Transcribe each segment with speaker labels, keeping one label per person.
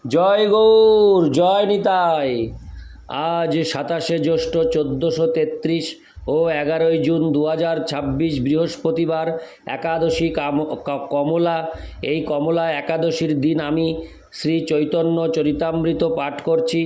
Speaker 1: জয় গৌর, জয় নিতাই। আজ 27শে জ্যৈষ্ঠ 1433 ও 11ই জুন 2026 বৃহস্পতিবার, একাদশী কমলা। এই কমলা একাদশীর দিন আমি শ্রী চৈতন্য চরিতামৃত পাঠ করছি।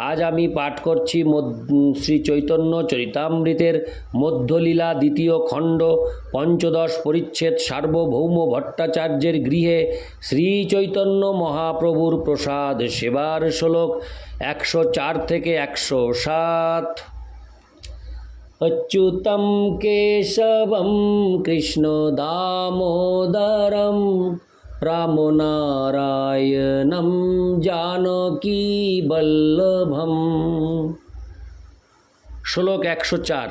Speaker 1: আজ আমি পাঠ করছি শ্রী চৈতন্য চরিতামৃতের মধ্যলীলা দ্বিতীয় খণ্ড, পঞ্চদশ পরিচ্ছেদ, সার্বভৌম ভট্টাচার্যের গৃহে শ্রী চৈতন্য মহাপ্রভুর প্রসাদ সেবার শ্লোক 104 থেকে 107। অচ্যুতম কেশবম কৃষ্ণ দামোদরম রামনারায়ণম জানকী বল্লভম। শ্লোক 104।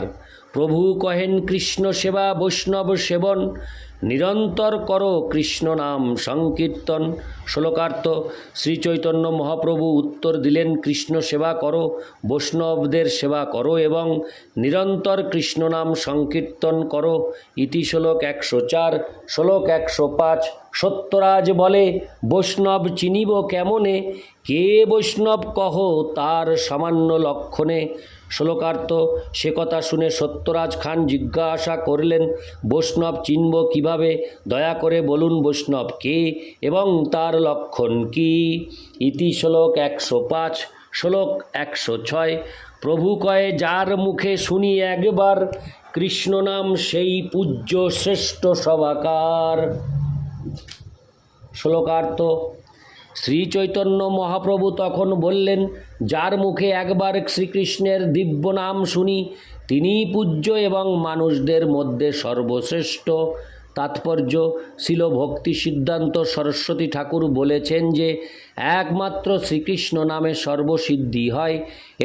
Speaker 1: প্রভু কহেন, কৃষ্ণ সেবা বৈষ্ণব সেবন, নিরন্তর করো কৃষ্ণ নাম সংকীর্তন। শ্লোকার্থ। শ্রী চৈতন্য মহাপ্রভু উত্তর দিলেন, কৃষ্ণ সেবা করো, বৈষ্ণবদের সেবা করো এবং নিরন্তর কৃষ্ণ নাম সংকীর্তন করো। ইতি শ্লোক 104। শ্লোক 105। সত্যরাজ বলে, বৈষ্ণব চিনিব কেমনে? কে বৈষ্ণব কহ তার সামান্য লক্ষণে। শ্লোকার্থ। সে কথা শুনে সত্যরাজ খান জিজ্ঞাসা করলেন, বৈষ্ণব চিনব কিভাবে? দয়া করে বলুন বৈষ্ণব কে এবং তার লক্ষণ কি? ইতি শ্লোক 105। শ্লোক 106। প্রভু কয়ে, যার মুখে শুনি একবার কৃষ্ণ নাম, সেই পূজ্য শ্রেষ্ঠ সভাকার। শ্লোকার্থ। শ্রী চৈতন্য মহাপ্রভু তখন বললেন, যার মুখে একবার শ্রীকৃষ্ণের দিব্য নাম শুনি, তিনিই পূজ্য এবং মানুষদের মধ্যে সর্বশ্রেষ্ঠ। তাৎপর্য। শিল ভক্তি সিদ্ধান্ত সরস্বতী ঠাকুর বলেছেন যে একমাত্র শ্রীকৃষ্ণ নামে সর্বসিদ্ধি হয়।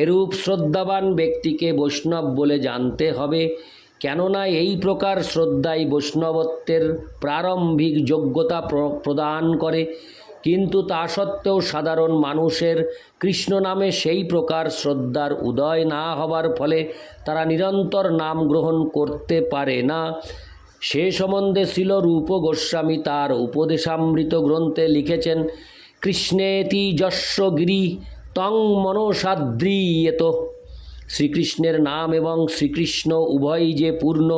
Speaker 1: এরূপ শ্রদ্ধাবান ব্যক্তিকে বৈষ্ণব বলে জানতে হবে, কেননা এই প্রকার শ্রদ্ধাই বৈষ্ণবত্বের প্রারম্ভিক যোগ্যতা প্রদান করে। কিন্তু তা সত্ত্বেও সাধারণ মানুষের কৃষ্ণ নামে সেই প্রকার শ্রদ্ধার উদয় না হবার ফলে তারা নিরন্তর নাম গ্রহণ করতে পারে না। সে সম্বন্ধে শ্রীল রূপ গোস্বামী তার উপদেশামৃত গ্রন্থে লিখেছেন, কৃষ্ণেতি যস্য গিরি তং মনসাদ্রিয়েত। শ্রীকৃষ্ণের নাম এবং শ্রীকৃষ্ণ উভয়ই যে পূর্ণ,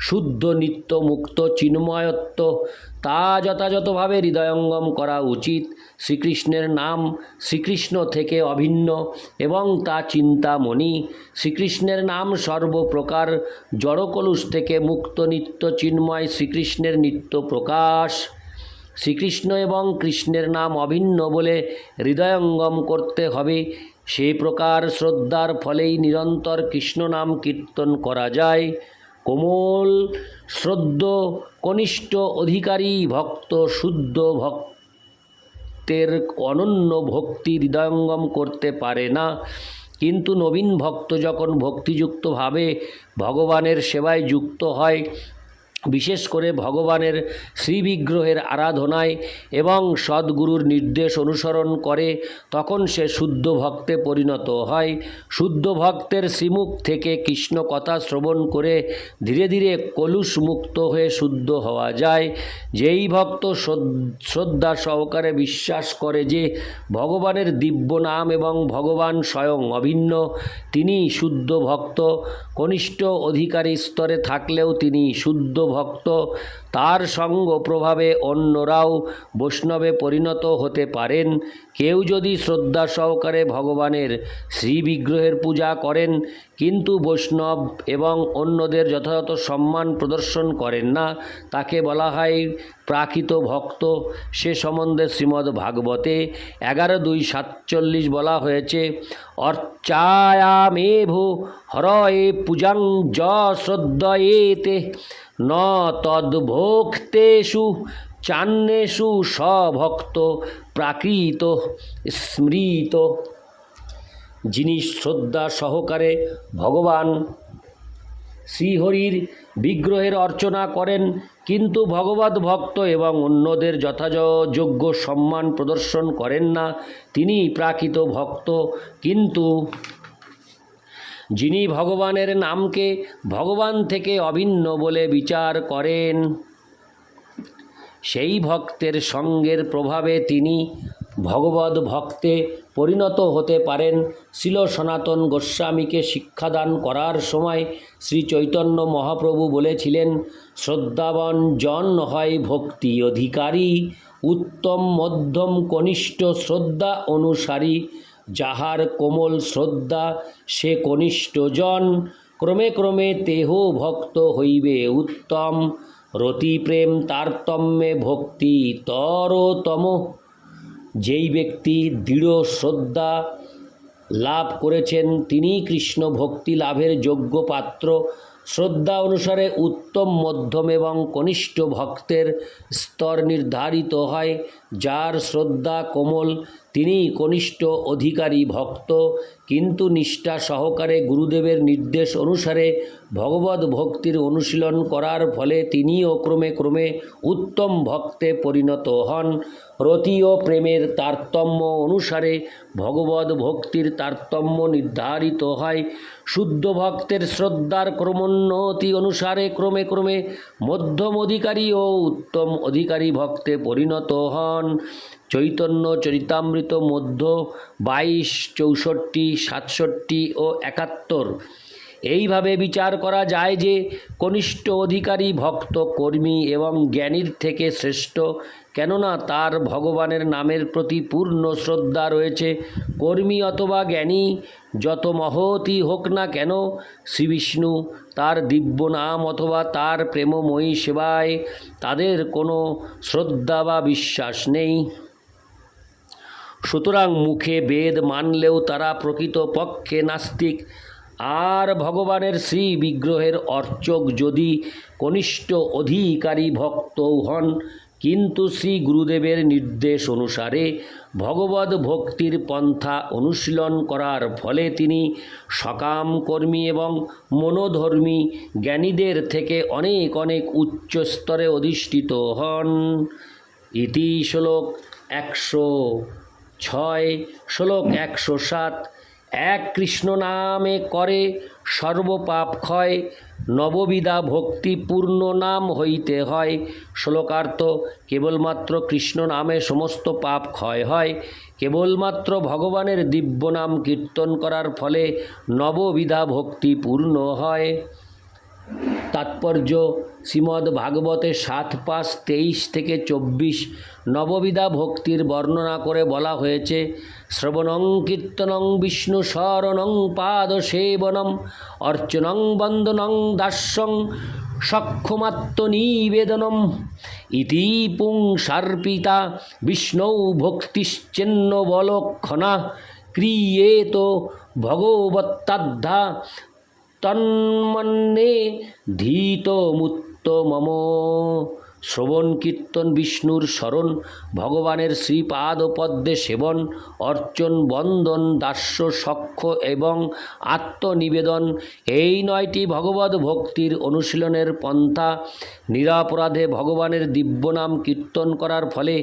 Speaker 1: শুদ্ধ, নিত্য, মুক্ত, চিন্ময়ত্ব, তা যথাযথভাবে হৃদয়ঙ্গম করা উচিত। শ্রীকৃষ্ণের নাম শ্রীকৃষ্ণ থেকে অভিন্ন এবং তা চিন্তামণি। শ্রীকৃষ্ণের নাম সর্বপ্রকার জড়কলুষ থেকে মুক্ত, নিত্য, চিন্ময়, শ্রীকৃষ্ণের নিত্য প্রকাশ। শ্রীকৃষ্ণ এবং কৃষ্ণের নাম অভিন্ন বলে হৃদয়ঙ্গম করতে হবে। সেই প্রকার শ্রদ্ধার ফলেই নিরন্তর কৃষ্ণ নাম কীর্তন করা যায়। কোমল শ্রদ্ধ কনিষ্ঠ অধিকারী ভক্ত শুদ্ধ ভক্তের অনন্য ভক্তি হৃদয়ঙ্গম করতে পারে না। কিন্তু নবীন ভক্ত যখন ভক্তিযুক্তভাবে ভগবানের সেবায় যুক্ত হয়, বিশেষ করে ভগবানের শ্রীবিগ্রহের আরাধনায় এবং সদ্গুরুর নির্দেশ অনুসরণ করে, তখন সে শুদ্ধ ভক্তে পরিণত হয়। শুদ্ধ ভক্তের শ্রীমুখ থেকে কৃষ্ণ কথা শ্রবণ করে ধীরে ধীরে কলুষ মুক্ত হয়ে শুদ্ধ হওয়া যায়। যেই ভক্ত শ্রদ্ধা সহকারে বিশ্বাস করে যে ভগবানের দিব্য নাম এবং ভগবান স্বয়ং অভিন্ন, তিনি শুদ্ধ ভক্ত। কনিষ্ঠ অধিকারী স্তরে থাকলেও তিনি শুদ্ধ ভক্ত। তার সঙ্গ প্রভাবে অন্যরাও বৈষ্ণবে পরিণত হতে পারেন। কেউ যদি শ্রদ্ধা সহকারে ভগবানের শ্রীবিগ্রহের পূজা করেন কিন্তু বৈষ্ণব এবং অন্যদের যথাযথ সম্মান প্রদর্শন করেন না, তাকে বলা হয় প্রাকৃত ভক্ত। সে সম্বন্ধে শ্রীমদ্ ভাগবতে 11.2.47 বলা হয়েছে, অর্চায়ামেভো হরয়ে পূজাং য শ্রদ্ধয়েতে ন তদ্ভোক্তেষু চান্যেষু সভক্ত প্রাকৃত স্মৃত। যিনি শ্রদ্ধা সহকারে ভগবান শ্রীহরির বিগ্রহের অর্চনা করেন কিন্তু ভগবত ভক্ত এবং অন্যদের যথাযোগ্য সম্মান প্রদর্শন করেন না, তিনি প্রাকৃত ভক্ত। কিন্তু যিনি ভগবানের নামকে ভগবান থেকে অভিন্ন বলে বিচার করেন, সেই ভক্তের সঙ্গের প্রভাবে তিনি ভগবদ ভক্তে পরিণত হতে পারেন। শ্রীল সনাতন গোস্বামীকে শিক্ষাদান করার সময় শ্রী চৈতন্য মহাপ্রভু বলেছিলেন, শ্রদ্ধাবান জন হয় ভক্তি অধিকারী, উত্তম মধ্যম কনিষ্ঠ শ্রদ্ধা অনুসারী, যাহার কোমল শ্রদ্ধা সে কনিষ্ঠ জন, ক্রমে ক্রমে তেহ ভক্ত হইবে উত্তম, রতি প্রেম তারতম্যে ভক্তি তরতম। যেই ব্যক্তি দৃঢ় শ্রদ্ধা লাভ করেছেন তিনি কৃষ্ণ ভক্তি লাভের যোগ্য পাত্র। শ্রদ্ধা অনুসারে উত্তম মধ্যম এবং কনিষ্ঠ ভক্তের স্তর নির্ধারিত হয়। যার শ্রদ্ধা কোমল তিনি কনিষ্ঠ অধিকারী ভক্ত, কিন্তু নিষ্ঠা সহকারে গুরুদেবের নির্দেশ অনুসারে ভগবদ ভক্তির অনুশীলন করার ফলে তিনিও ক্রমে ক্রমে উত্তম ভক্তে পরিণত হন। রতি ও প্রেমের তারতম্য অনুসারে ভগবদ ভক্তির তারতম্য নির্ধারিত হয়। শুদ্ধ ভক্তের শ্রদ্ধার ক্রমোন্নতি অনুসারে ক্রমে ক্রমে মধ্যম অধিকারী ও উত্তম অধিকারী ভক্তে পরিণত হন। চৈতন্য চরিতামৃত মধ্য 22, 64, 67 ও 71। এইভাবে বিচার করা যায় যে কনিষ্ঠ অধিকারী ভক্ত কর্মী এবং জ্ঞানীর থেকে শ্রেষ্ঠ, কেননা তার ভগবানের নামের প্রতি পূর্ণ শ্রদ্ধা রয়েছে। কর্মী অথবা জ্ঞানী যত মহৎই হোক না কেন, শ্রীবিষ্ণু তার দিব্য নাম অথবা তার প্রেমময়ী সেবায় তাদের কোনো শ্রদ্ধা বা বিশ্বাস নেই। সুতরাং মুখে বেদ মানলেও তারা প্রকৃতপক্ষে নাস্তিক। আর ভগবানের শ্রী বিগ্রহের অর্চক যদি কনিষ্ঠ অধিকারী ভক্তও হন, কিন্তু শ্রী গুরুদেবের নির্দেশ অনুসারে ভগবদ ভক্তির পন্থা অনুশীলন করার ফলে তিনি সকাম কর্মী এবং মনোধর্মী জ্ঞানীদের থেকে অনেক অনেক উচ্চ স্তরে অধিষ্ঠিত হন। ইতি শ্লোক 106। শ্লোক 107। এক কৃষ্ণ নামে করে সর্বপাপ ক্ষয়, নববিধা ভক্তি পূর্ণ নাম হইতে হয়। শ্লোকার্থ: কেবলমাত্র কৃষ্ণ নামে সমস্ত পাপ ক্ষয় হয়। কেবলমাত্র ভগবানের দিব্য নাম কীর্তন করার ফলে নববিধা ভক্তি পূর্ণ হয়। তাৎপর্য: শ্রীমদ্ ভাগবতে 7, 23 থেকে 24 নববিধা ভক্তির বর্ণনা করে বলা হয়েছে, শ্রবণং কীর্তনং বিষ্ণু শরণং পাদসেবনম অর্চনং বন্দনং দাস্যং সক্ষমাত্মনিবেদনম ইতি পুংসার্পিতা বিষ্ণৌ ভক্তিশ্চেন্নবলক্ষণা ক্রিয়েত ভগবত্তাদ্ধা তন্মন্যে ধীতমুত্তমম। শ্রবণ কীর্তন, বিষ্ণুর স্মরণ, ভগবানের শ্রীপাদপদ্মে সেবন, অর্চন, বন্দন, দাস্য, সখ্য এবং আত্মনিবেদন, এই 9টি ভগবদ ভক্তির অনুশীলনের পন্থা। নিরাপরাধে ভগবানের দিব্যনাম কীর্তন করার ফলে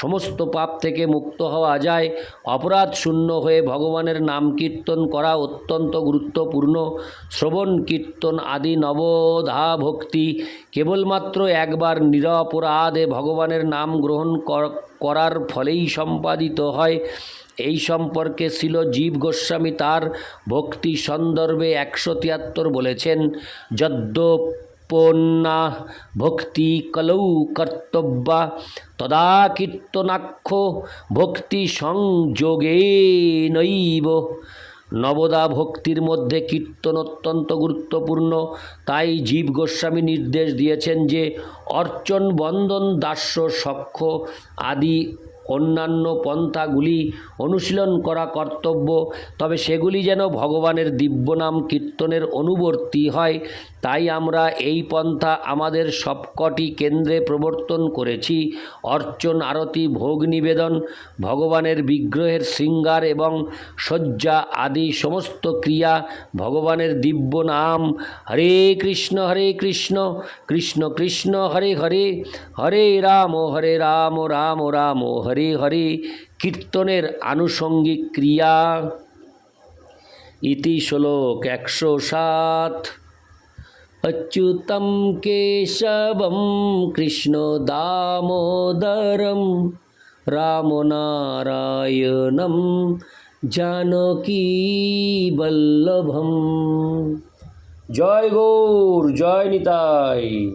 Speaker 1: সমস্ত পাপ থেকে মুক্ত হওয়া যায়। অপরাধ শূন্য হয়ে ভগবানের নাম কীর্তন করা অত্যন্ত গুরুত্বপূর্ণ। শ্রবণ কীর্তন আদি নবধা ভক্তি কেবলমাত্র একবার নিরপরাধে ভগবানের নাম গ্রহণ করার ফলেই সম্পাদিত হয়। এই সম্পর্কে শ্রীল জীব গোস্বামী তার ভক্তি সন্দর্ভে 173 বলেছেন, যদ্যপন্না ভক্তি কলৌ কর্তব্যা তদা কীর্তনাখ্যো ভক্তি সংযোগেনৈব। নবদা ভক্তির মধ্যে কীর্তন অত্যন্ত গুরুত্বপূর্ণ। তাই জীব গোস্বামী নির্দেশ দিয়েছেন যে অর্চন, বন্দন, দাস্য, সখ্য আদি অন্যান্য পন্থাগুলি অনুশীলন করা কর্তব্য, তবে সেগুলি যেন ভগবানের দিব্যনাম কীর্তনের অনুবর্তী হয়। তাই আমরা এই পন্থা আমাদের সবকটি কেন্দ্রে প্রবর্তন করেছি। অর্চন, আরতি, ভোগ নিবেদন, ভগবানের বিগ্রহের শৃঙ্গার এবং সজ্জা আদি সমস্ত ক্রিয়া ভগবানের দিব্য নাম হরে কৃষ্ণ কৃষ্ণ কৃষ্ণ হরে হরে, হরে রাম রাম রাম হরে হরে কীর্তনের আনুষঙ্গিক ক্রিয়া। ইতি শ্লোক 107। অচ্যুতম কেশবম কৃষ্ণ দামোদরম রামনারায়ণম জানকী বল্লভম। জয় গৌর, জয় নিতাই।